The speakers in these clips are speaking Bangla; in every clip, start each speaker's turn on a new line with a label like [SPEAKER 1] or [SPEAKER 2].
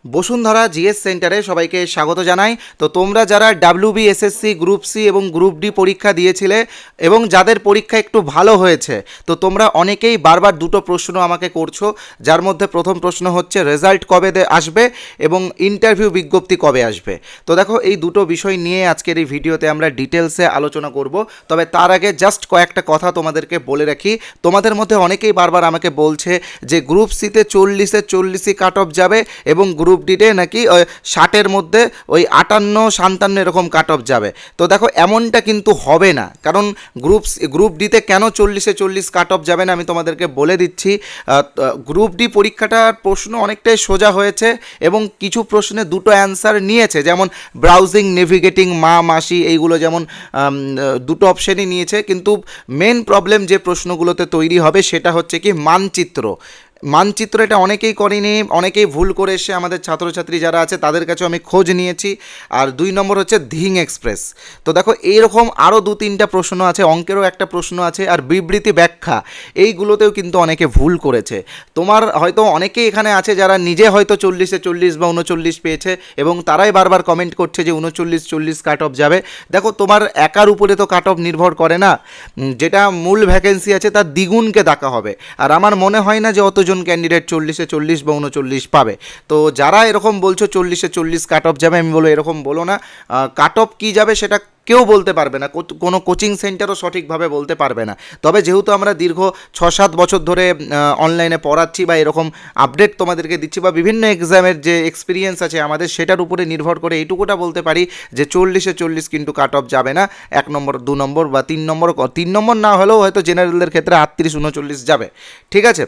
[SPEAKER 1] বসুন্ধরা জিএস সেন্টারে সবাইকে স্বাগত জানাই। তো তোমরা যারা ডাব্লিউবিএসএসসি গ্রুপ সি এবং গ্রুপ ডি পরীক্ষা দিয়েছিলে এবং যাদের পরীক্ষা একটু ভালো হয়েছে, তো তোমরা অনেকেই বারবার দুটো প্রশ্ন আমাকে করছো, যার মধ্যে প্রথম প্রশ্ন হচ্ছে রেজাল্ট কবে আসবে এবং ইন্টারভিউ বিজ্ঞপ্তি কবে আসবে। তো দেখো, এই দুটো বিষয় নিয়ে আজকের এই ভিডিওতে আমরা ডিটেলসে আলোচনা করব। তবে তার আগে জাস্ট কয়েকটা কথা তোমাদেরকে বলে রাখি। তোমাদের মধ্যে অনেকেই বারবার আমাকে বলছে যে গ্রুপ সিতে 40-40ই কাট অফ যাবে এবং গ্রুপ ডিতে নাকি ওই 60-এর মধ্যে ওই 58-57 এরকম কাট অফ যাবে। তো দেখো, এমনটা কিন্তু হবে না, কারণ গ্রুপ ডিতে কেন 40-40 কাট অফ যাবে না আমি তোমাদেরকে বলে দিচ্ছি। গ্রুপ ডি পরীক্ষাটার প্রশ্ন অনেকটাই সোজা হয়েছে এবং কিছু প্রশ্নে দুটো অ্যান্সার নিয়েছে, যেমন ব্রাউজিং, নেভিগেটিং, মা মাসি, এইগুলো যেমন দুটো অপশানই নিয়েছে। কিন্তু মেন প্রবলেম যে প্রশ্নগুলোতে তৈরি হবে সেটা হচ্ছে কি মানচিত্র এটা অনেকেই করেনি, অনেকেই ভুল করে এসে আমাদের ছাত্রছাত্রী যারা আছে তাদের কাছে আমি খোঁজ নিয়েছি। আর 2 নম্বর হচ্ছে ধিং এক্সপ্রেস। তো দেখো, এইরকম আরও 2-3টা প্রশ্ন আছে, অঙ্কেরও একটা প্রশ্ন আছে, আর বিবৃতি ব্যাখ্যা, এইগুলোতেও কিন্তু অনেকে ভুল করেছে। তোমার হয়তো অনেকেই এখানে আছে যারা নিজে হয়তো 40-40 বা 39 পেয়েছে এবং তারাই বারবার কমেন্ট করছে যে 39-40 কাট অফ যাবে। দেখো, তোমার একার উপরে তো কাট অফ নির্ভর করে না, যেটা মূল ভ্যাকেন্সি আছে তার দ্বিগুণকে দেখা হবে। আর আমার মনে হয় না যে অতজন ক্যান্ডিডেট 40-40 বা 39 পাবে। তো যারা এরকম বলছো 40-40 কাট অফ যাবে, আমি বলবো এরকম বলো না। কাট অফ কী যাবে সেটা কেউ বলতে পারবে না, কোনো কোচিং সেন্টারও সঠিকভাবে বলতে পারবে না। তবে যেহেতু আমরা দীর্ঘ 6-7 বছর ধরে অনলাইনে পড়াচ্ছি বা এরকম আপডেট তোমাদেরকে দিচ্ছি বা বিভিন্ন এক্সামের যে এক্সপিরিয়েন্স আছে আমাদের, সেটার উপরে নির্ভর করে এইটুকুটা বলতে পারি যে 40-40 কিন্তু কাট অফ যাবে না। 1 নম্বর, 2 নম্বর বা 3 নম্বর না হলেও হয়তো জেনারেলদের ক্ষেত্রে 38-39 যাবে। ঠিক আছে,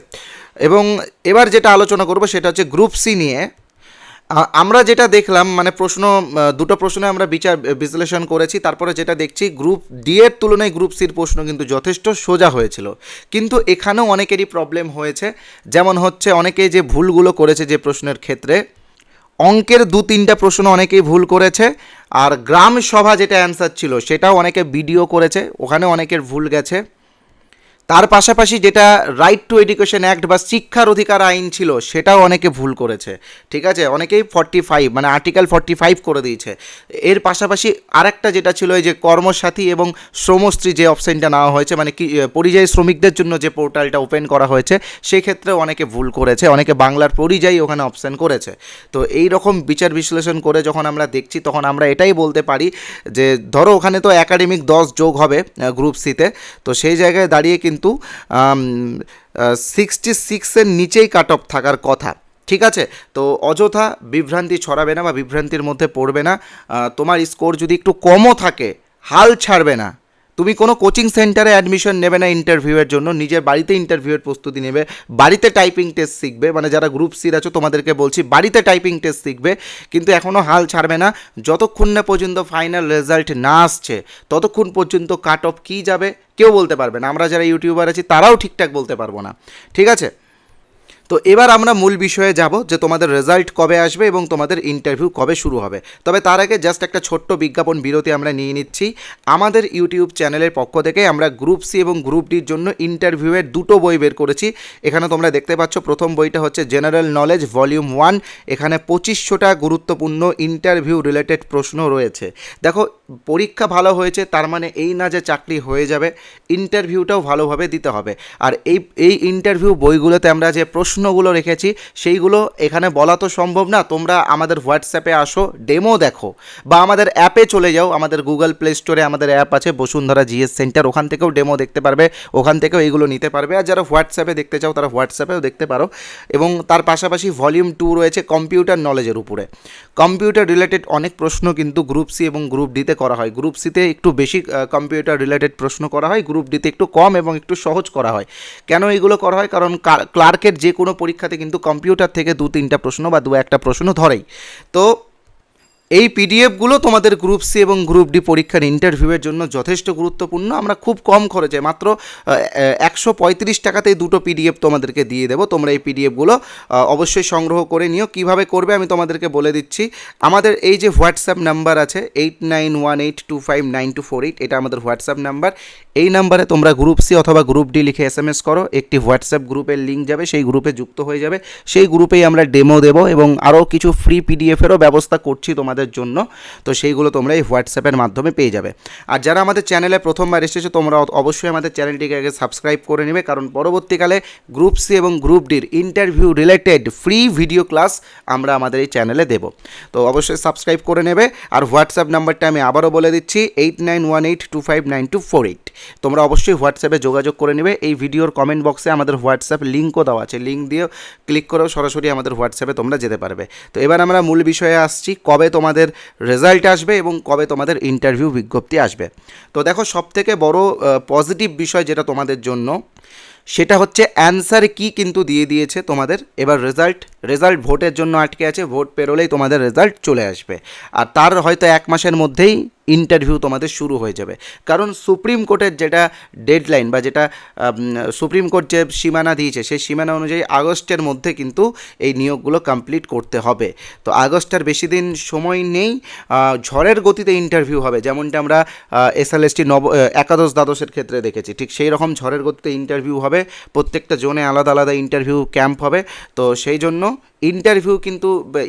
[SPEAKER 1] এবং এবার যেটা আলোচনা করব সেটা হচ্ছে গ্রুপ সি নিয়ে। আমরা যেটা দেখলাম, মানে দুটো প্রশ্নে আমরা বিশ্লেষণ করেছি, তারপরে যেটা দেখছি গ্রুপ ডি এর তুলনায় গ্রুপ সির প্রশ্ন কিন্তু যথেষ্ট সোজা হয়েছিল। কিন্তু এখানেও অনেকেরই প্রবলেম হয়েছে, যেমন হচ্ছে অনেকেই যে ভুলগুলো করেছে যে প্রশ্নের ক্ষেত্রে, অঙ্কের 2-3টা প্রশ্ন অনেকেই ভুল করেছে। আর গ্রাম সভা যেটা অ্যান্সার ছিল সেটাও অনেকে ভিডিও করেছে, ওখানে অনেকের ভুল গেছে। তার পাশাপাশি যেটা রাইট টু এডুকেশন অ্যাক্ট বা শিক্ষার অধিকার আইন ছিল সেটাও অনেকে ভুল করেছে। ঠিক আছে, অনেকেই 45 মানে আর্টিকেল 45 করে দিয়েছে। এর পাশাপাশি আরেকটা যেটা ছিল, এই যে কর্মসাথী এবং শ্রমশ্রী যে অপশানটা নেওয়া হয়েছে, মানে কি পরিযায়ী শ্রমিকদের জন্য যে পোর্টালটা ওপেন করা হয়েছে, সেই ক্ষেত্রেও অনেকে ভুল করেছে, অনেকে বাংলার পরিযায়ী ওখানে অপশান করেছে। তো এই রকম বিচার বিশ্লেষণ করে যখন আমরা দেখছি, তখন আমরা এটাই বলতে পারি যে ধরো ওখানে তো একাডেমিক 10 যোগ হবে গ্রুপ সিতে, তো সেই জায়গায় দাঁড়িয়ে কিন্তু 66-এর নিচেই কাট অফ থাকার কথা। ঠিক আছে, তো অযথা বিভ্রান্তি ছড়াবে না বা বিভ্রান্তির মধ্যে পড়বে না। তোমার স্কোর যদি একটু কমও থাকে, হাল ছাড়বে না। তুমি কোনো কোচিং সেন্টারে অ্যাডমিশন নেবে না ইন্টারভিউয়ের জন্য, নিজের বাড়িতে ইন্টারভিউয়ের প্রস্তুতি নেবে, বাড়িতে টাইপিং টেস্ট শিখবে। মানে যারা গ্রুপ সির আছো তোমাদেরকে বলছি, বাড়িতে টাইপিং টেস্ট শিখবে, কিন্তু এখনও হাল ছাড়বে না। যতক্ষণ না পর্যন্ত ফাইনাল রেজাল্ট না আসছে ততক্ষণ পর্যন্ত কাট অফ কী যাবে কেউ বলতে পারবে না। আমরা যারা ইউটিউবার আছি তারাও ঠিকঠাক বলতে পারবো না। ঠিক আছে, তো এবার আমরা মূল বিষয়ে যাব যে তোমাদের রেজাল্ট কবে আসবে এবং তোমাদের ইন্টারভিউ কবে শুরু হবে। তবে তার আগে জাস্ট একটা ছোট্ট বিজ্ঞাপন বিরতি আমরা নিয়ে নিচ্ছি। আমাদের ইউটিউব চ্যানেলের পক্ষ থেকে আমরা গ্রুপ সি এবং গ্রুপ ডির জন্য ইন্টারভিউয়ের 2টো বই বের করেছি। এখানে তোমরা দেখতে পাচ্ছ, প্রথম বইটা হচ্ছে জেনারেল নলেজ ভলিউম 1। এখানে 2500টা গুরুত্বপূর্ণ ইন্টারভিউ রিলেটেড প্রশ্ন রয়েছে। দেখো, পরীক্ষা ভালো হয়েছে তার মানে এই না যে চাকরি হয়ে যাবে, ইন্টারভিউটাও ভালোভাবে দিতে হবে। আর এই ইন্টারভিউ বইগুলোতে আমরা যে প্রশ্নগুলো রেখেছি সেইগুলো এখানে বলা তো সম্ভব না। তোমরা আমাদের হোয়াটসঅ্যাপে আসো, ডেমো দেখো, বা আমাদের অ্যাপে চলে যাও। আমাদের গুগল প্লে স্টোরে আমাদের অ্যাপ আছে বসুন্ধরা জিএস সেন্টার, ওখান থেকেও ডেমো দেখতে পারবে, ওখান থেকেও এইগুলো নিতে পারবে। আর যারা হোয়াটসঅ্যাপে দেখতে চাও তারা হোয়াটসঅ্যাপেও দেখতে পারো। এবং তার পাশাপাশি ভলিউম 2 রয়েছে কম্পিউটার নলেজের উপরে। কম্পিউটার রিলেটেড অনেক প্রশ্ন কিন্তু গ্রুপ সি এবং গ্রুপ ডিতে করা হয়। গ্রুপ সিতে একটু বেশি কম্পিউটার রিলেটেড প্রশ্ন করা হয়, গ্রুপ ডিতে একটু কম এবং একটু সহজ করা হয়। কেন এগুলো করা হয়? কারণ ক্লার্কের যে কোনো পরীক্ষাতে কিন্তু কম্পিউটার থেকে 2-3টা প্রশ্ন বা 2-1টা প্রশ্ন ধরেই। তো এই পিডিএফগুলো তোমাদের গ্রুপ সি এবং গ্রুপ ডি পরীক্ষার ইন্টারভিউয়ের জন্য যথেষ্ট গুরুত্বপূর্ণ। আমরা খুব কম খরচে মাত্র 135 টাকাতেই 2টো পিডিএফ তোমাদেরকে দিয়ে দেবো। তোমরা এই পিডিএফগুলো অবশ্যই সংগ্রহ করে নিও। কিভাবে করবে আমি তোমাদেরকে বলে দিচ্ছি। আমাদের এই যে হোয়াটসঅ্যাপ নাম্বার আছে 8918259248, এটা আমাদের হোয়াটসঅ্যাপ নাম্বার। এই নাম্বারে তোমরা গ্রুপ সি অথবা গ্রুপ ডি লিখে SMS করো, একটি হোয়াটসঅ্যাপ গ্রুপের লিঙ্ক যাবে, সেই গ্রুপে যুক্ত হয়ে যাবে। সেই গ্রুপেই আমরা ডেমো দেবো এবং আরও কিছু ফ্রি পিডিএফেরও ব্যবস্থা করছি তোমাদের জন্য। তো সেইগুলো তোমরা এই হোয়াটসঅ্যাপের মাধ্যমে পেয়ে যাবে। আর যারা আমাদের চ্যানেলে প্রথমবার এসেছো তোমরা অবশ্যই আমাদের চ্যানেলটিকে আগে সাবস্ক্রাইব করে নেবে, কারণ পরবর্তীকালে গ্রুপ সি এবং গ্রুপ ডির interview related free video class আমরা আমাদের এই চ্যানেলে দেবো। তো অবশ্যই সাবস্ক্রাইব করে নেবে। আর হোয়াটসঅ্যাপ নাম্বারটা আমি আবারও বলে দিচ্ছি 8918259248। তোমরা অবশ্যই হোয়াটসঅ্যাপে যোগাযোগ করে নেবে। এই ভিডিওর কমেন্ট বক্সে আমাদের হোয়াটসঅ্যাপ লিঙ্কও দেওয়া আছে, লিঙ্ক দিয়ে ক্লিক করেও সরাসরি আমাদের হোয়াটসঅ্যাপে তোমরা যেতে পারবে। তো এবার আমরা মূল বিষয়ে আসছি, কবে তোমাদের রেজাল্ট আসবে এবং কবে তোমাদের ইন্টারভিউ বিজ্ঞপ্তি আসবে। তো দেখো, সবথেকে বড় পজিটিভ বিষয় যেটা তোমাদের জন্য, সেটা হচ্ছে অ্যান্সার কি কিন্তু দিয়ে দিয়েছে তোমাদের। এবার রেজাল্ট ভোটের জন্য আটকে আছে, ভোট পেরোলেই তোমাদের রেজাল্ট চলে আসবে। আর তার হয়তো 1 মাসের মধ্যেই ইন্টারভিউ তোমাদের শুরু হয়ে যাবে, কারণ সুপ্রিম কোর্টের যেটা ডেডলাইন বা যেটা সুপ্রিম কোর্ট যে সীমানা দিয়েছে, সেই সীমানা অনুযায়ী আগস্টের মধ্যে কিন্তু এই নিয়োগগুলো কমপ্লিট করতে হবে। তো আগস্টের বেশি দিন সময় নেই। ঝড়ের গতিতে ইন্টারভিউ হবে, যেমনটা আমরা SLST একাদশ দ্বাদশের ক্ষেত্রে দেখেছি, ঠিক সেই রকম ঝড়ের গতিতে ইন্টারভিউ হবে। প্রত্যেকটা জোনে আলাদা আলাদা ইন্টারভিউ ক্যাম্প হবে। তো সেই জন্য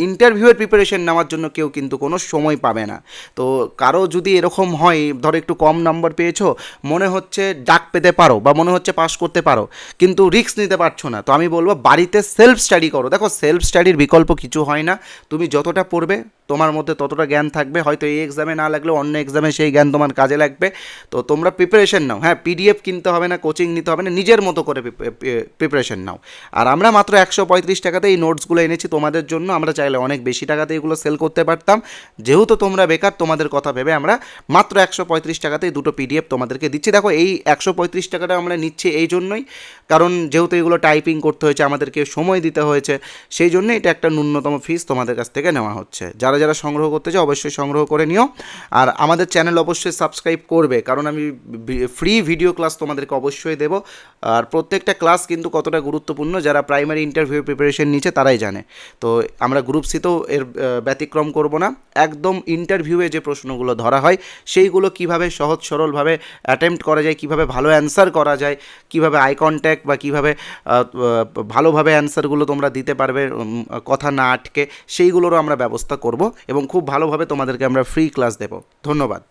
[SPEAKER 1] ইন্টারভিউয়ের প্রিপারেশন নেওয়ার জন্য কেউ কিন্তু কোনো সময় পাবে না। তো কারো যদি এরকম হয়, ধরো একটু কম নাম্বার পেয়েছো, মনে হচ্ছে ডাক পেতে পারো বা মনে হচ্ছে পাস করতে পারো, কিন্তু রিস্ক নিতে পারছো না, তো আমি বলবো বাড়িতে সেলফ স্টাডি করো। দেখো, সেলফ স্টাডির বিকল্প কিছু হয় না। তুমি যতটা পড়বে তোমার মধ্যে ততটা জ্ঞান থাকবে, হয়তো এই এক্সামে না লাগলেও অন্য এক্সামে সেই জ্ঞান তোমার কাজে লাগবে। তো তোমরা প্রিপারেশন নাও। হ্যাঁ, PDF কিনতে হবে না, কোচিং নিতে হবে না, নিজের মতো করে প্রিপারেশন নাও। আর আমরা মাত্র 135 টাকাতে এই নোটসগুলো এনেছি তোমাদের জন্য। আমরা চাইলে অনেক বেশি টাকাতে এগুলো সেল করতে পারতাম, যেহেতু তোমরা বেকার, তোমাদের কথা ভেবে আমরা মাত্র 135 টাকাতেই দুটো PDF তোমাদেরকে দিচ্ছি। দেখো, এই 135 টাকাটা আমরা নিচ্ছি এই জন্যই, কারণ যেহেতু এগুলো টাইপিং করতে হয়েছে, আমাদেরকে সময় দিতে হয়েছে, সেই জন্য এটা একটা ন্যূনতম ফিস তোমাদের কাছ থেকে নেওয়া হচ্ছে। যারা যারা সংগ্রহ করতে চাও অবশ্যই সংগ্রহ করে নিও। আর আমাদের চ্যানেল অবশ্যই সাবস্ক্রাইব করবে, কারণ আমি ফ্রি ভিডিও ক্লাস তোমাদেরকে অবশ্যই দেবো। আর প্রত্যেকটা ক্লাস কিন্তু কতটা গুরুত্বপূর্ণ যারা প্রাইমারি ইন্টারভিউ প্রিপারেশন নিচ্ছে তারাই জানে। তো আমরা গ্রুপ সিতেও এর ব্যতিক্রম করব না। একদম ইন্টারভিউয়ে যে প্রশ্নগুলো ধরা হয় সেইগুলো কিভাবে সহজ সরলভাবে অ্যাটেম্প্ট করা যায়, কিভাবে ভালো অ্যান্সার করা যায়, কিভাবে আই কন্ট্যাক্ট বা কিভাবে ভালোভাবে অ্যান্সারগুলো তোমরা দিতে পারবে কথা না আটকে, সেইগুলোরও আমরা ব্যবস্থা করব এবং খুব ভালোভাবে তোমাদেরকে আমরা ফ্রি ক্লাস দেব। ধন্যবাদ।